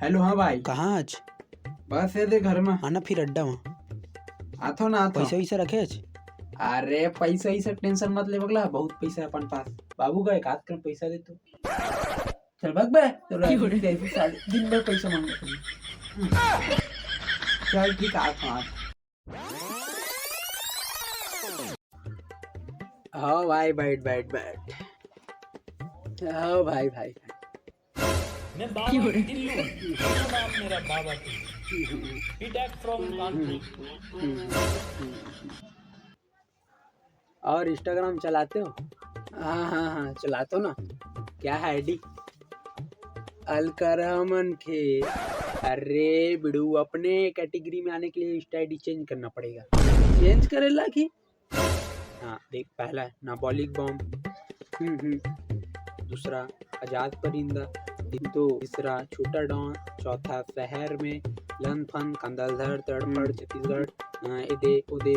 Hello. हाँ भाई, कहाँ आज? बस है दे घर में। आना फिर अड्डा में। आथो ना आथो। पैसा वैसा रखे आज? अरे पैसा ही से टेंशन मत ले बगला, बहुत पैसा है अपन पास। बाबू का एक हाथ कर पैसा दे तू। चल भाग बे, तो ऐसे साले दिन भर पैसा मांगते। चल ठीक है, आथो आथो। हाँ भाई, बैठ बैठ बैठ। हाँ भाई भाई। मैं बाबा टिल्लू, मेरा नाम मेरा बाबा टिल्लू। BTech from Kanpur. और इंस्टाग्राम चलाते हो? हाँ हाँ हाँ चलाते हो ना। क्या है आईडी? अलकरमन खे। अरे बिड़ू, अपने कैटेगरी में आने के लिए इंस्टा आईडी चेंज करना पड़ेगा। चेंज करेला की? हाँ देख, पहला है नाबालिग बॉम्ब, दूसरा आजाद परिंदा, तीसरा छोटा डॉन, चौथा शहर में, लन फन, कंदलधर, तड़फड़, छत्तीसगढ़, एदे ओदे,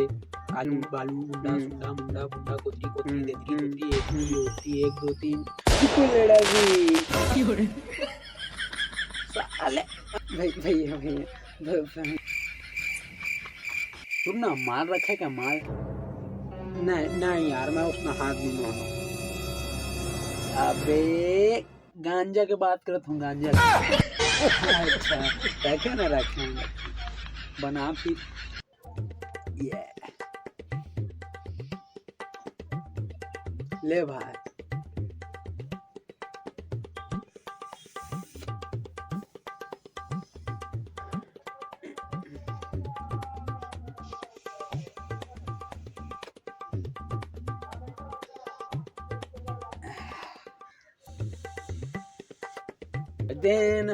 आलू बालू, मुंडा सुंडा, मुंडा बुंडा, कोतरी कोतरी, देतरी दोतरी, एकनी होती, 1 2 3 लेड़ा जी। साले भैया तुम ना मार रखे क्या? मार नहीं नहीं यार, मैं उसमें हाथ नहीं मारूंगा। अबे गांजा के बात करत हूँ, गांजा। अच्छा रखे ना, रखे बना फिर। ये ले भाई। Then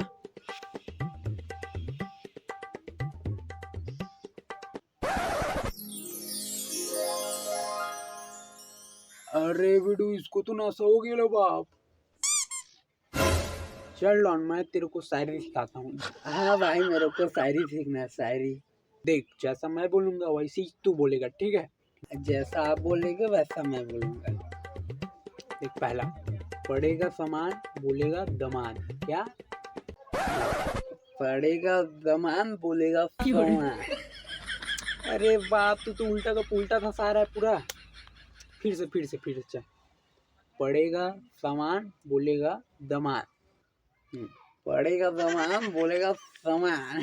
अरे बिडू, इसको तो नशा हो गया बाप। चल डॉन, मैं तेरे को शायरी सिखाता हूँ। हाँ भाई, मेरे को शायरी सीखना है, शायरी। देख, जैसा मैं बोलूंगा वैसे ही तू बोलेगा, ठीक है? जैसा आप बोलेंगे वैसा मैं बोलूंगा। देख, पहला पड़ेगा सामान, बोलेगा दमान। क्या? पड़ेगा दमान, बोलेगा सामान। अरे बाप, तू तो उल्टा का पुल्टा फंसा रहा है पूरा। फिर से चल। पड़ेगा सामान, बोलेगा दमान। पड़ेगा दमान, बोलेगा सामान।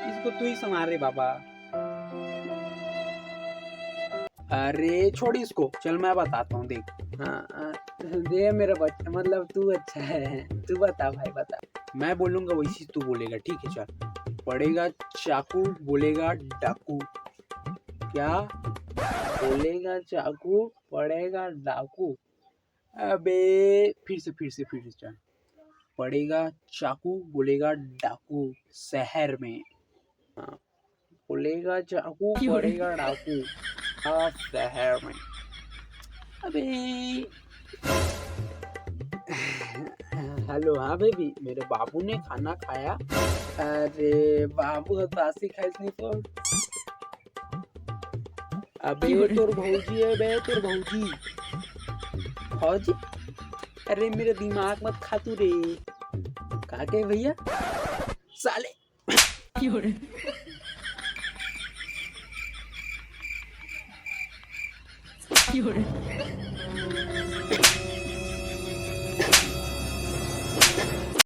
इसको तू ही संभाल रे बाबा। अरे छोड़ इसको, चल मैं बताता हूँ। देख, हाँ दे मेरा बच्चा, मतलब तू अच्छा है। तू बता भाई, बता। मैं बोलूंगा वैसे तू बोलेगा, ठीक है? चल। पड़ेगा चाकू, बोलेगा डाकू। क्या? बोलेगा चाकू, पड़ेगा डाकू। अबे फिर से चल। पड़ेगा चाकू, बोलेगा डाकू शहर में। हाँ, बोलेगा चाकू, पड़ेगा डाकू शहर में। अबे हेलो। हाँ बेबी, मेरे बाबू ने खाना खाया। अरे बाबू बासी खाइस नहीं तो। अबे तोर भौजी है बे, तोर भौजी। भौजी? अरे मेरा दिमाग मत खा तू रे। कहा के भैया साले।